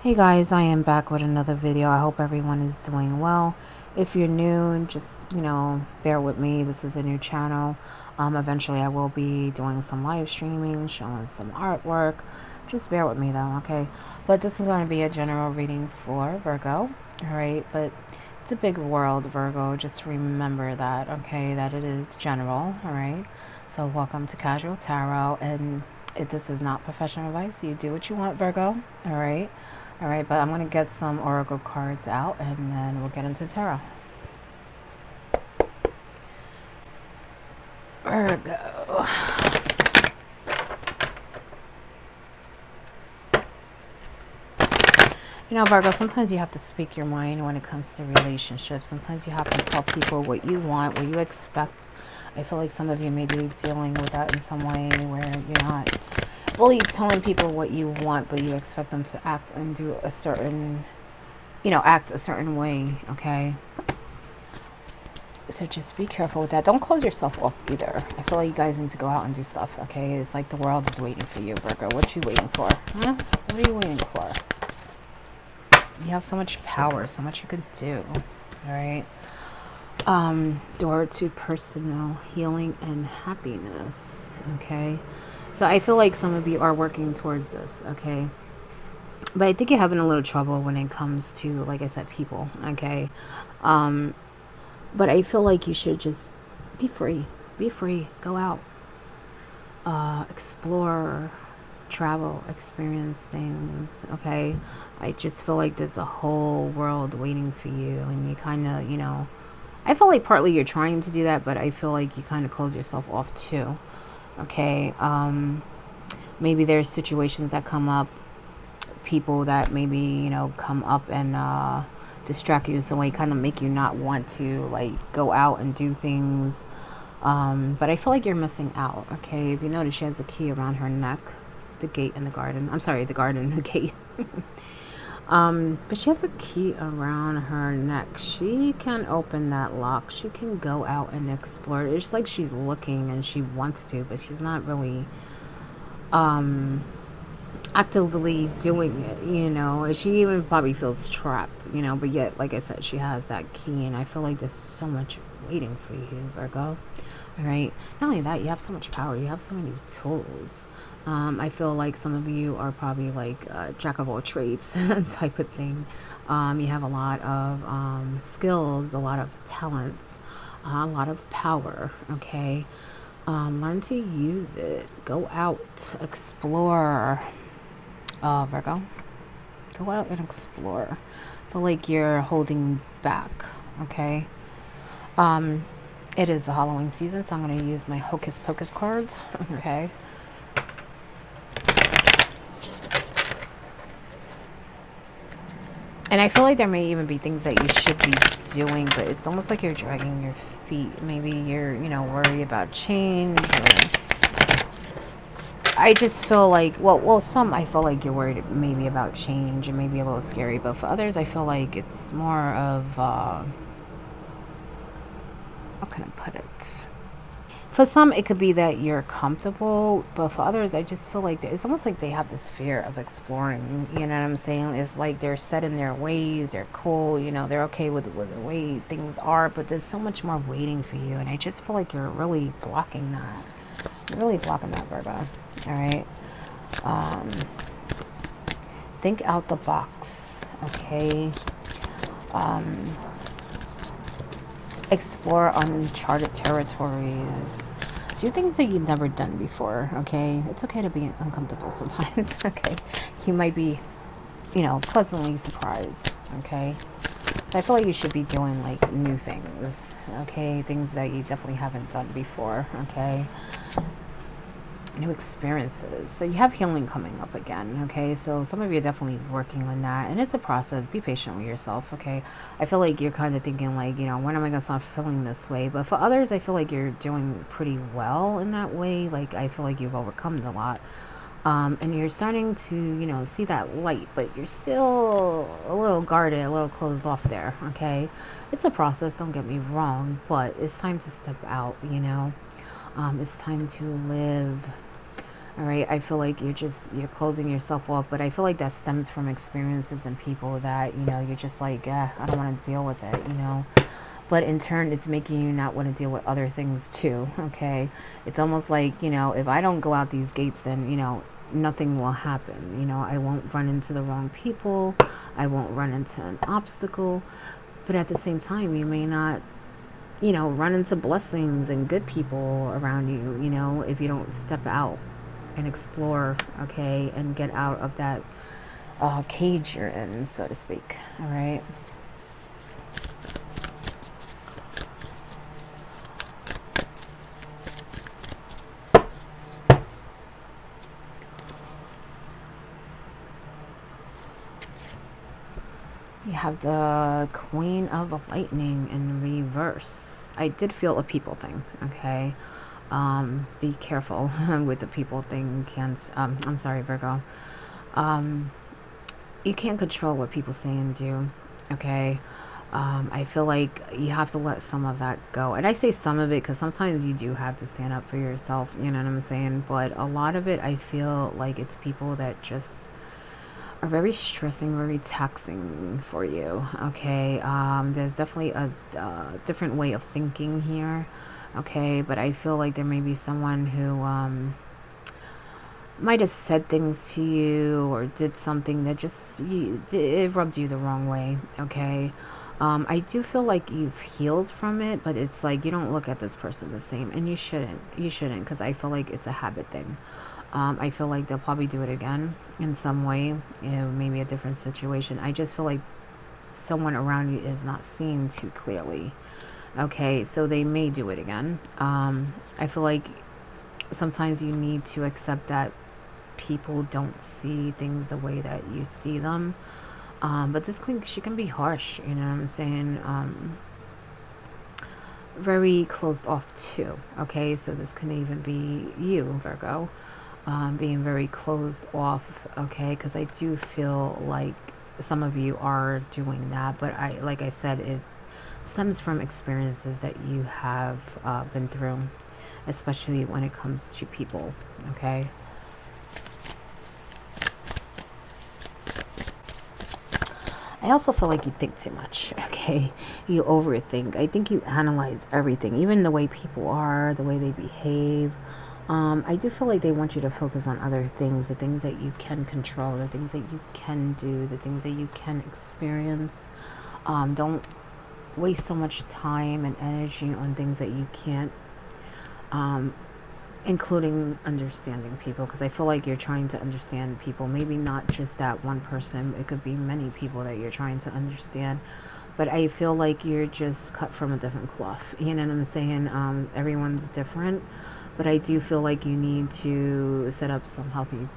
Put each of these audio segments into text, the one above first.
Hey guys, I am back with another video. I hope everyone is doing well. If you're new, just, bear with me. This is a new channel. Eventually I will be doing some live streaming, showing some artwork. Just bear with me though, okay? But this is going to be a general reading for Virgo, all right? But it's a big world, Virgo. Just remember that, okay? That it is general, all right? So welcome to Casual Tarot, and this is not professional advice. You do what you want, Virgo, all right? All right, but I'm going to get some oracle cards out and then we'll get into tarot. Virgo. Virgo, sometimes you have to speak your mind when it comes to relationships. Sometimes you have to tell people what you want, what you expect. I feel like some of you may be dealing with that in some way where you're not fully telling people what you want, but you expect them to act and do a certain, act a certain way, okay? So just be careful with that. Don't close yourself off either. I feel like you guys need to go out and do stuff, okay? It's like the world is waiting for you, Virgo. What you waiting for? Huh? What are you waiting for? You have so much power, so much you could do, all right? Door to personal healing and happiness, okay? So I feel like some of you are working towards this, okay? But I think you're having a little trouble when it comes to, like I said, people, okay? But I feel like you should just be free. Be free. Go out. Explore. Travel. Experience things. Okay? I just feel like there's a whole world waiting for you. And you kind of, I feel like partly you're trying to do that, but I feel like you kind of close yourself off too. Okay? Maybe there's situations that come up. People that maybe, come up and distract you so they kind of make you not want to like go out and do things, but I feel like you're missing out, okay? If you notice, she has the key around her neck, the gate in the garden. I'm sorry, the garden, the gate. But she has a key around her neck. She can open that lock. She can go out and explore. It's like she's looking and she wants to, but she's not really actively doing it. She even probably feels trapped, but yet, like I said, she has that key, and I feel like there's so much waiting for you, Virgo. All right, not only that, you have so much power, you have so many tools. I feel like some of you are probably like jack of all trades type of thing. You have a lot of skills, a lot of talents, a lot of power, okay? Learn to use it. Go out, explore, Virgo. Go out and explore. I feel like you're holding back, okay? It is the Halloween season, so I'm going to use my Hocus Pocus cards, okay? And I feel like there may even be things that you should be doing, but it's almost like you're dragging your feet. Maybe you're, worried about change, or I just feel like, some I feel like you're worried maybe about change and maybe a little scary, but for others, I feel like it's more of, how can I put it? For some, it could be that you're comfortable, but for others, I just feel like it's almost like they have this fear of exploring. You know what I'm saying? It's like they're set in their ways, they're cool, they're okay with the way things are, but there's so much more waiting for you, and I just feel like you're really blocking that. You're really blocking that, Virgo. All right. Think out the box, okay? Explore uncharted territories. Do things that you've never done before, okay? It's okay to be uncomfortable sometimes, okay? You might be, pleasantly surprised, okay? So I feel like you should be doing like new things, okay? Things that you definitely haven't done before, okay? New experiences. So you have healing coming up again, okay? So some of you are definitely working on that, and it's a process. Be patient with yourself, okay? I feel like you're kind of thinking like, when am I gonna stop feeling this way? But for others, I feel like you're doing pretty well in that way. Like, I feel like you've overcome a lot, and you're starting to see that light, but you're still a little guarded, a little closed off there, okay? It's a process, don't get me wrong, but it's time to step out. It's time to live All right, I feel like you're closing yourself off, but I feel like that stems from experiences and people that, you're just like, I don't want to deal with it. But in turn, it's making you not want to deal with other things too. Okay, it's almost like, if I don't go out these gates, then, nothing will happen. I won't run into the wrong people, I won't run into an obstacle. But at the same time, you may not, run into blessings and good people around you, if you don't step out and explore, okay, and get out of that cage you're in, so to speak. All right. You have the Queen of Lightning in reverse. I did feel a people thing, okay? Be careful with the people thing. I'm sorry, Virgo. Um, you can't control what people say and do, okay? I feel like you have to let some of that go. And I say some of it because sometimes you do have to stand up for yourself, you know what I'm saying? But a lot of it, I feel like it's people that just are very stressing, very taxing for you. Okay, there's definitely a different way of thinking here. Okay, but I feel like there may be someone who might have said things to you or did something that it rubbed you the wrong way. Okay. I do feel like you've healed from it, but it's like you don't look at this person the same, and you shouldn't. You shouldn't, because I feel like it's a habit thing. I feel like they'll probably do it again in some way, maybe a different situation. I just feel like someone around you is not seeing too clearly. Okay, so they may do it again. I feel like sometimes you need to accept that people don't see things the way that you see them. But this queen, she can be harsh, you know what I'm saying? Very closed off too. Okay, so this can even be you, Virgo, being very closed off. Okay, because I do feel like some of you are doing that, but like I said, it stems from experiences that you have been through, especially when it comes to people. Okay. I also feel like you think too much, okay? You overthink. I think you analyze everything, even the way people are, the way they behave. I do feel like they want you to focus on other things, the things that you can control, the things that you can do, the things that you can experience. Don't waste so much time and energy on things that you can't, including understanding people, because I feel like you're trying to understand people, maybe not just that one person, it could be many people that you're trying to understand, but I feel like you're just cut from a different cloth, you know what I'm saying? Everyone's different, but I do feel like you need to set up some healthy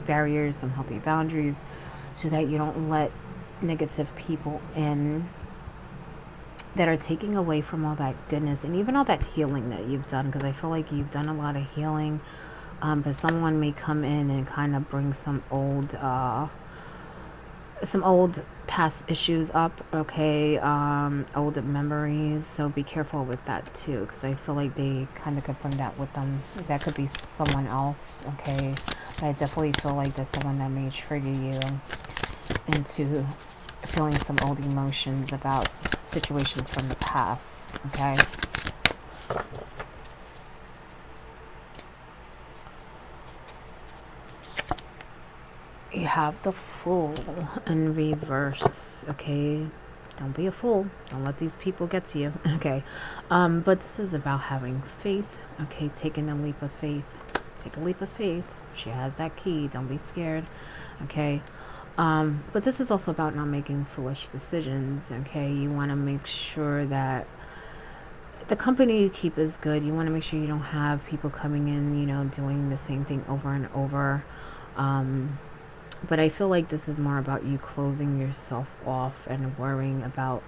barriers, some healthy boundaries, so that you don't let negative people in that are taking away from all that goodness and even all that healing that you've done, because I feel like you've done a lot of healing, but someone may come in and kind of bring some old past issues up, okay, old memories, so be careful with that too, because I feel like they kind of could bring that with them. That could be someone else, okay, but I definitely feel like there's someone that may trigger you into feeling some old emotions about situations from the past, okay? You have the Fool in reverse, okay? Don't be a fool. Don't let these people get to you, okay? But this is about having faith, okay? Taking a leap of faith. Take a leap of faith. She has that key. Don't be scared, okay? But this is also about not making foolish decisions, okay? You want to make sure that the company you keep is good. You want to make sure you don't have people coming in, doing the same thing over and over. But I feel like this is more about you closing yourself off and worrying about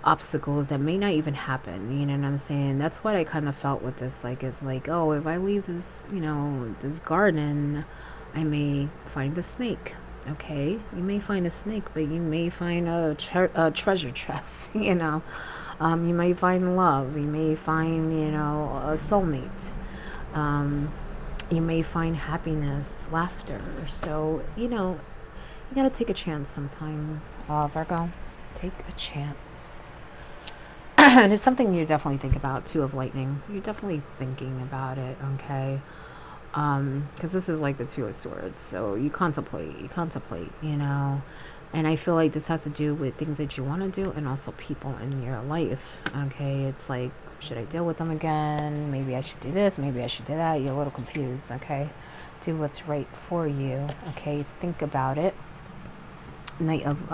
obstacles that may not even happen. You know what I'm saying? That's what I kind of felt with this. Like, it's like, oh, if I leave this, this garden, I may find a snake. Okay, you may find a snake, but you may find a treasure chest. You may find love. You may find, a soulmate. You may find happiness, laughter. So, you gotta take a chance sometimes, Virgo. Take a chance. And it's something you definitely think about, too, of lightning. You're definitely thinking about it, okay? Because this is like the Two of Swords. So you contemplate, And I feel like this has to do with things that you want to do and also people in your life, okay? It's like, should I deal with them again? Maybe I should do this. Maybe I should do that. You're a little confused, okay? Do what's right for you, okay? Think about it. Knight of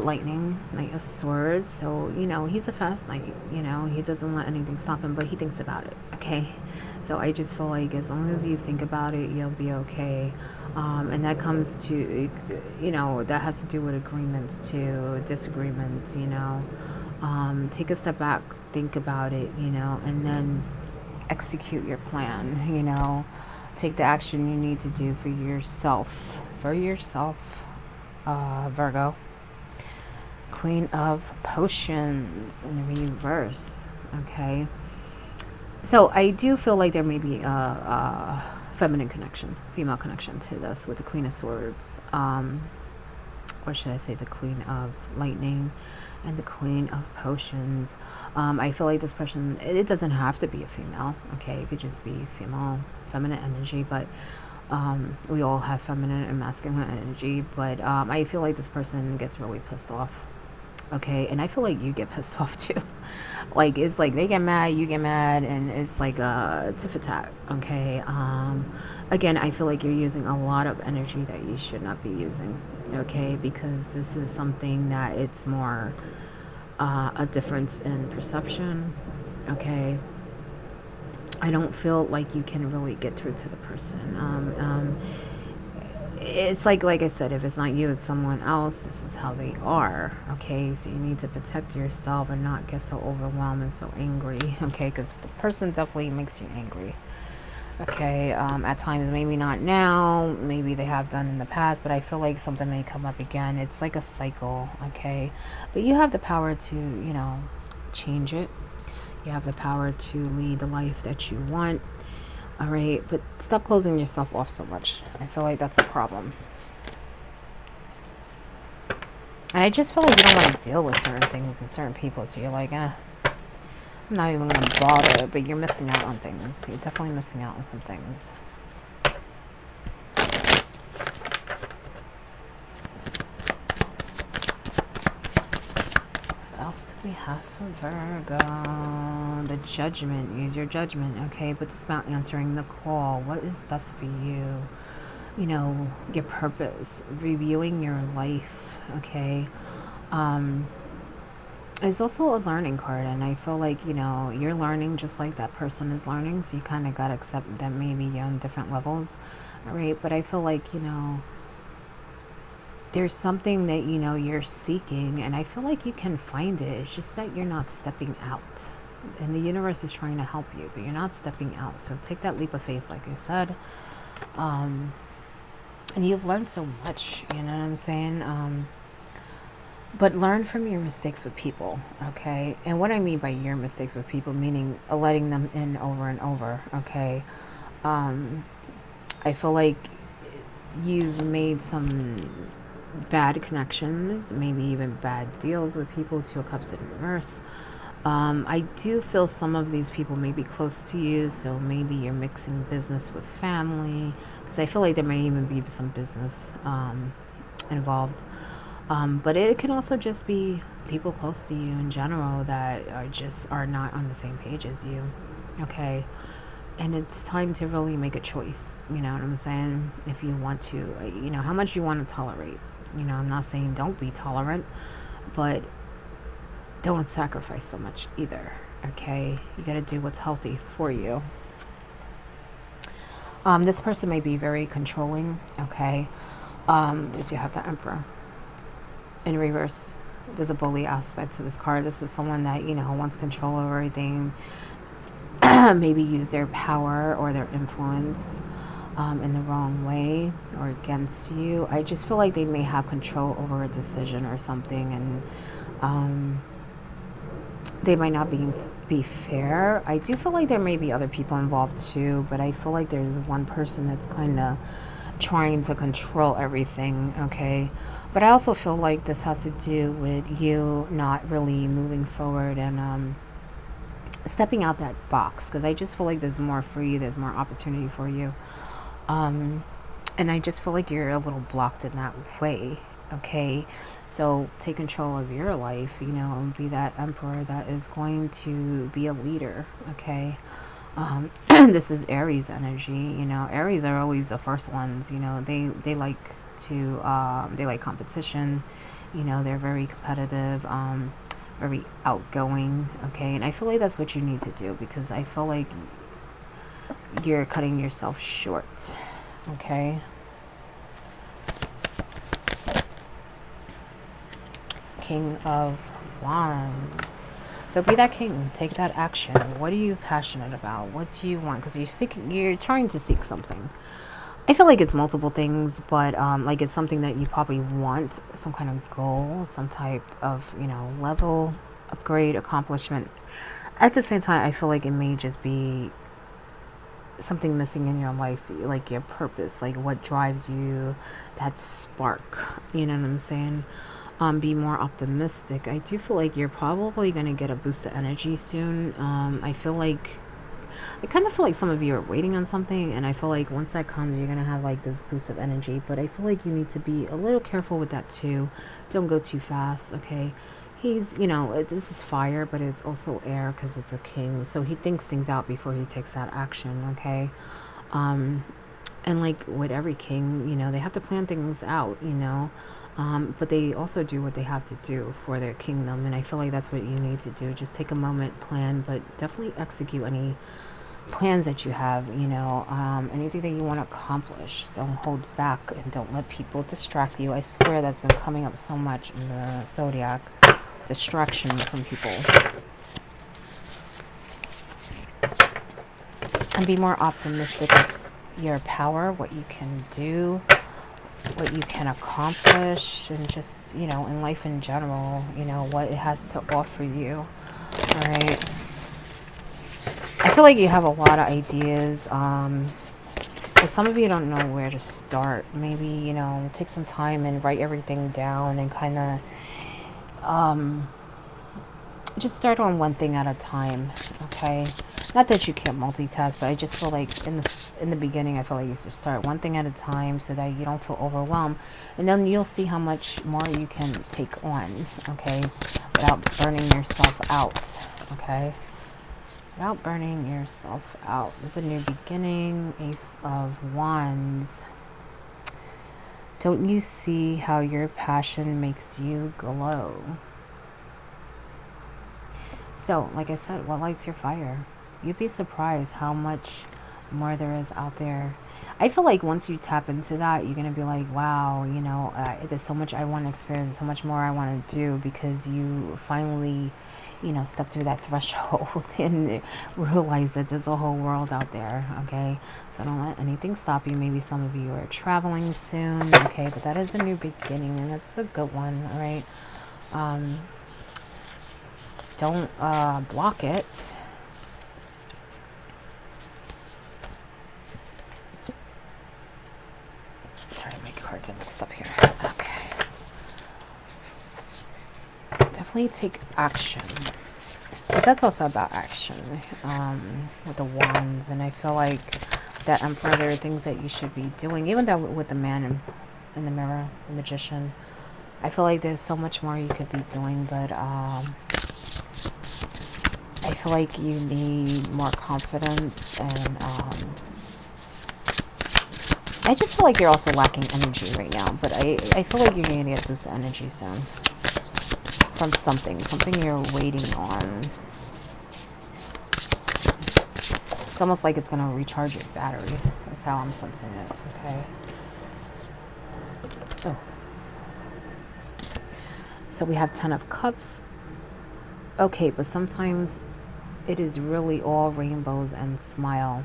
lightning, Knight of Swords. So, he's a fast knight, he doesn't let anything stop him, but he thinks about it, okay? So I just feel like as long as you think about it, you'll be okay. And that comes to, that has to do with agreements too, disagreements, take a step back, think about it, and then execute your plan, take the action you need to do for yourself, Virgo. Queen of Potions in reverse, okay? So I do feel like there may be a feminine connection, female connection to this with the Queen of Swords, or should I say the Queen of Lightning and the Queen of Potions. I feel like this person, it doesn't have to be a female, okay? It could just be female, feminine energy, but we all have feminine and masculine energy, but I feel like this person gets really pissed off, okay? And I feel like you get pissed off too. Like, it's like they get mad, you get mad, and it's like a tit for tat, okay? Again, I feel like you're using a lot of energy that you should not be using, okay? Because this is something that it's more a difference in perception, okay? I don't feel like you can really get through to the person. It's like I said, if it's not you, it's someone else. This is how they are, okay? So you need to protect yourself and not get so overwhelmed and so angry, okay? Because the person definitely makes you angry, okay? At times, maybe not now, maybe they have done in the past, but I feel like something may come up again. It's like a cycle, okay? But you have the power to, change it. You have the power to lead the life that you want. All right, but stop closing yourself off so much. I feel like that's a problem. And I just feel like you don't want to deal with certain things and certain people. So you're like, I'm not even going to bother. But you're missing out on things. You're definitely missing out on some things. We have for Virgo, the Judgment. Use your judgment, okay? But it's about answering the call. What is best for you? Your purpose, reviewing your life, okay? It's also a learning card, and I feel like, you're learning just like that person is learning, so you kind of got to accept that maybe you're on different levels, all right? But I feel like, there's something that you're seeking, and I feel like you can find it. It's just that you're not stepping out, and the universe is trying to help you, but you're not stepping out. So take that leap of faith, like I said. And you've learned so much, you know what I'm saying? But learn from your mistakes with people, okay? And what I mean by your mistakes with people, meaning letting them in over and over, okay? I feel like you've made some bad connections, maybe even bad deals with people. Two of Cups in reverse. I do feel some of these people may be close to you, so maybe you're mixing business with family, because I feel like there may even be some business involved. But it can also just be people close to you in general that are not on the same page as you, okay? And it's time to really make a choice, you know what I'm saying? If you want to, how much you want to tolerate. I'm not saying don't be tolerant, but don't sacrifice so much either, okay? You got to do what's healthy for you. This person may be very controlling, okay? We do have the Emperor in reverse. There's a bully aspect to this card. This is someone that, wants control over everything. Maybe use their power or their influence in the wrong way or against you. I just feel like they may have control over a decision or something, and they might not be fair. I do feel like there may be other people involved too, but I feel like there's one person that's kind of trying to control everything, okay? But I also feel like this has to do with you not really moving forward and stepping out that box, because I just feel like there's more for you, there's more opportunity for you. Um, and I just feel like you're a little blocked in that way, okay? So take control of your life, and be that emperor that is going to be a leader, okay? This is Aries energy. Aries are always the first ones. They like to they like competition. They're very competitive, very outgoing. Okay, and I feel like that's what you need to do, because I feel like you're cutting yourself short. Okay. King of Wands. So be that king. Take that action. What are you passionate about? What do you want? Because you're trying to seek something. I feel like it's multiple things, but like it's something that you probably want, some kind of goal, some type of level upgrade, accomplishment. At the same time, I feel like it may just be something missing in your life, like your purpose, like what drives you, that spark. You know what I'm saying? Be more optimistic. I do feel like you're probably going to get a boost of energy soon. I kind of feel like some of you are waiting on something, and I feel like once that comes, you're going to have like this boost of energy. But I feel like you need to be a little careful with that too. Don't go too fast, okay? This is fire, but it's also air because it's a king. So he thinks things out before he takes that action, okay? And like with every king, they have to plan things out, but they also do what they have to do for their kingdom. And I feel like that's what you need to do. Just take a moment, plan, but definitely execute any plans that you have, anything that you want to accomplish. Don't hold back and don't let people distract you. I swear that's been coming up so much in the zodiac. Distraction from people. And be more optimistic of your power, what you can do, what you can accomplish, and just, in life in general, what it has to offer you. All right. I feel like you have a lot of ideas. But some of you don't know where to start. Maybe, take some time and write everything down and kind of just start on one thing at a time, okay? Not that you can't multitask, but I just feel like in the beginning, I feel like you should start one thing at a time so that you don't feel overwhelmed. And then you'll see how much more you can take on, okay? Without burning yourself out, okay? Without burning yourself out. This is a new beginning. Ace of Wands. Don't you see how your passion makes you glow? So, like I said, what lights your fire? You'd be surprised how much more there is out there. I feel like once you tap into that, you're going to be like, wow, there's so much I want to experience, so much more I want to do, because you finally, step through that threshold and realize that there's a whole world out there, okay? So don't let anything stop you. Maybe some of you are traveling soon, okay? But that is a new beginning, and that's a good one, all right? Don't block it. Sorry, my cards are mixed up here. Okay. Definitely take action. But that's also about action with the wands. And I feel like that Emperor, there are things that you should be doing. Even though with the man in the mirror, the magician, I feel like there's so much more you could be doing, but I feel like you need more confidence, and I just feel like you're also lacking energy right now, but I feel like you're going to get a boost of energy soon from something you're waiting on. It's almost like it's going to recharge your battery. That's how I'm sensing it, okay? Oh. So we have 10 of Cups. Okay, but sometimes it is really all rainbows and smile.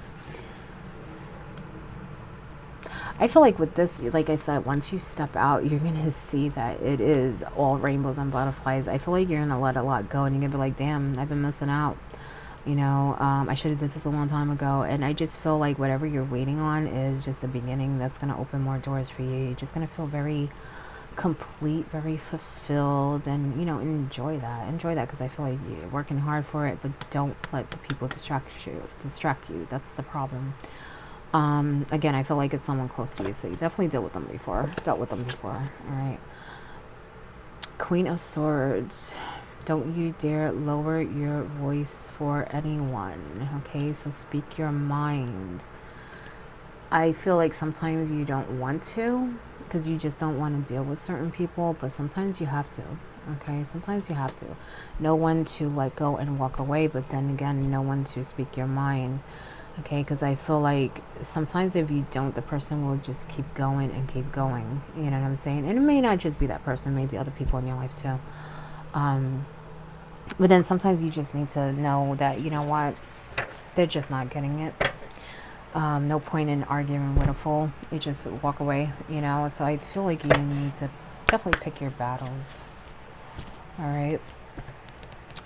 I feel like with this, like I said, once you step out, you're going to see that it is all rainbows and butterflies. I feel like you're going to let a lot go, and you're going to be like, damn, I've been missing out. I should have did this a long time ago. And I just feel like whatever you're waiting on is just the beginning that's going to open more doors for you. You're just going to feel very complete, very fulfilled, and enjoy that because I feel like you're working hard for it, but don't let the people distract you. That's the problem. Again, I feel like it's someone close to you, so you definitely dealt with them before. All right. Queen of Swords. Don't you dare lower your voice for anyone. Okay, so speak your mind. I feel like sometimes you don't want to because you just don't want to deal with certain people, but sometimes you have to. Okay, sometimes you have to. Know when to let go and walk away, but then again, know when to speak your mind. Okay, because I feel like sometimes if you don't, the person will just keep going and keep going. You know what I'm saying? And it may not just be that person, maybe other people in your life too. But then sometimes you just need to know that, you know what, they're just not getting it. No point in arguing with a fool. You just walk away, So I feel like you need to definitely pick your battles. All right.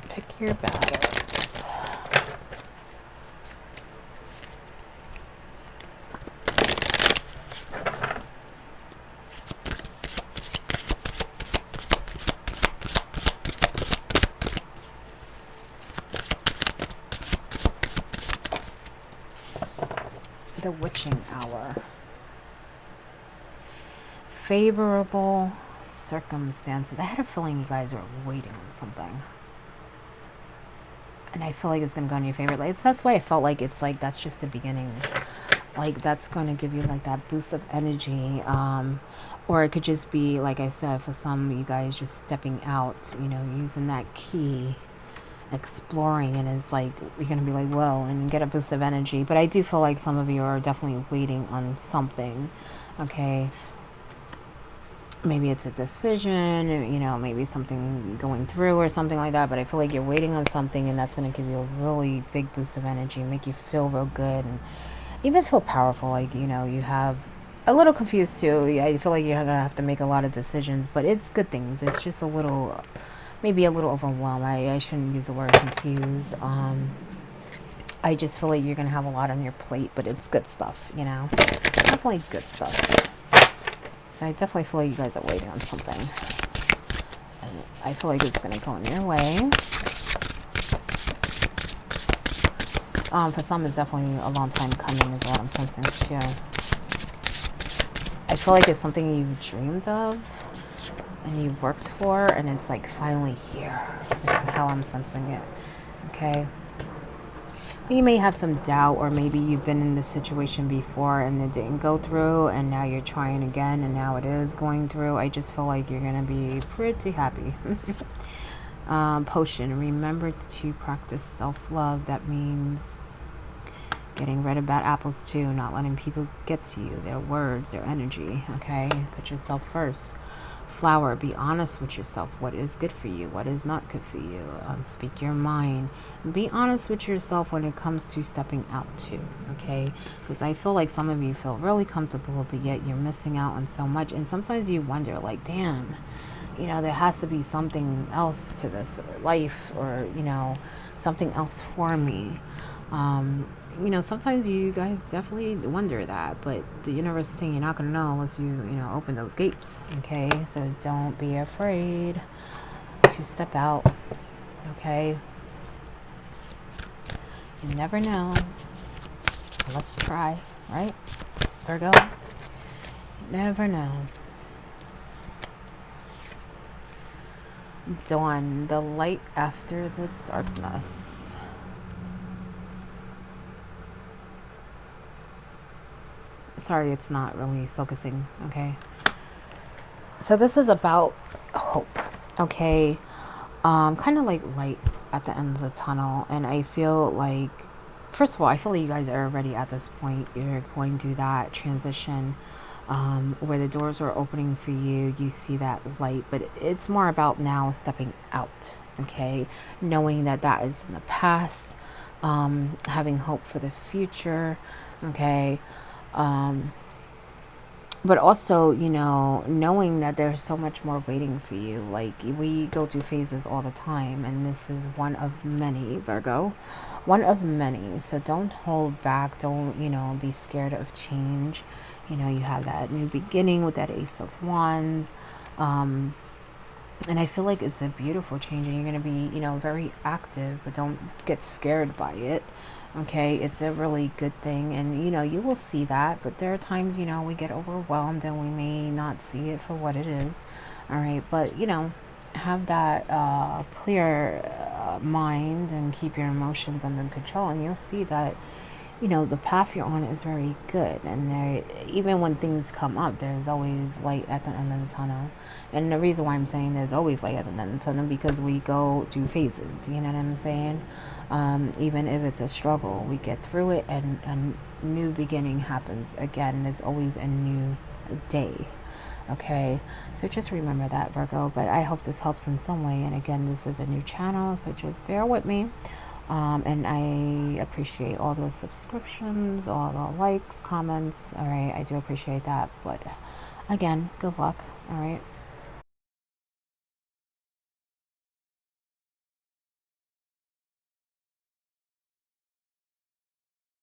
Pick your battles. The witching hour. Favorable circumstances. I had a feeling you guys were waiting on something, and I feel like it's gonna go in your favor. Like that's why I felt like it's like that's just the beginning. Like that's going to give you like that boost of energy, or it could just be like I said, for some of you guys just stepping out, using that key, exploring, and it's like you're gonna be like whoa and get a boost of energy. But I do feel like some of you are definitely waiting on something. Okay, maybe it's a decision, maybe something going through or something like that, but I feel like you're waiting on something, and that's going to give you a really big boost of energy, make you feel real good, and even feel powerful. Like you have a little confused too. I feel like you're gonna have to make a lot of decisions, but it's good things. It's just a little, maybe a little overwhelmed. I shouldn't use the word confused. I just feel like you're gonna have a lot on your plate, but it's good stuff. Definitely good stuff. So I definitely feel like you guys are waiting on something, and I feel like it's gonna go in your way. For some, it's definitely a long time coming, is what I'm sensing too. I feel like it's something you've dreamed of and you worked for, and it's like finally here. That's how I'm sensing it. Okay. You may have some doubt, or maybe you've been in this situation before and it didn't go through, and now you're trying again and now it is going through. I just feel like you're gonna be pretty happy. Potion. Remember to practice self-love. That means getting rid of bad apples too, not letting people get to you, their words, their energy. Okay, put yourself first. Flower. Be honest with yourself. What is good for you, what is not good for you. Speak your mind. Be honest with yourself when it comes to stepping out too. Okay, because I feel like some of you feel really comfortable, but yet you're missing out on so much, and sometimes you wonder like, damn, there has to be something else to this life, or something else for me. Sometimes you guys definitely wonder that, but the universe is saying you're not going to know unless you open those gates. Okay, so don't be afraid to step out. Okay, you never know unless you try, right, Virgo? You never know. Dawn, the light after the darkness. Sorry, it's not really focusing. Okay, so this is about hope. Okay, kind of like light at the end of the tunnel, and I feel like, first of all, I feel like you guys are already at this point. You're going through that transition, where the doors are opening for you. You see that light, but it's more about now stepping out. Okay, knowing that is in the past, having hope for the future. Okay. but also, you know, knowing that there's so much more waiting for you. Like, we go through phases all the time, and this is one of many, Virgo, one of many. So don't hold back. Don't, you know, be scared of change. You know, you have that new beginning with that Ace of Wands. And I feel like it's a beautiful change, and you're going to be, you know, very active, but don't get scared by it. Okay, it's a really good thing, and you know, you will see that, but there are times, you know, we get overwhelmed and we may not see it for what it is. All right, but you know, have that clear mind and keep your emotions under control, and you'll see that, you know, the path you're on is very good. And there, even when things come up, there's always light at the end of the tunnel. And the reason why I'm saying there's always light at the end of the tunnel, because we go through phases, you know what I'm saying? Even if it's a struggle, we get through it, and a new beginning happens again. There's always a new day. Okay, so just remember that, Virgo. But I hope this helps in some way. And again, this is a new channel, so just bear with me. And I appreciate all the subscriptions, all the likes, comments. All right, I do appreciate that. But again, good luck. All right.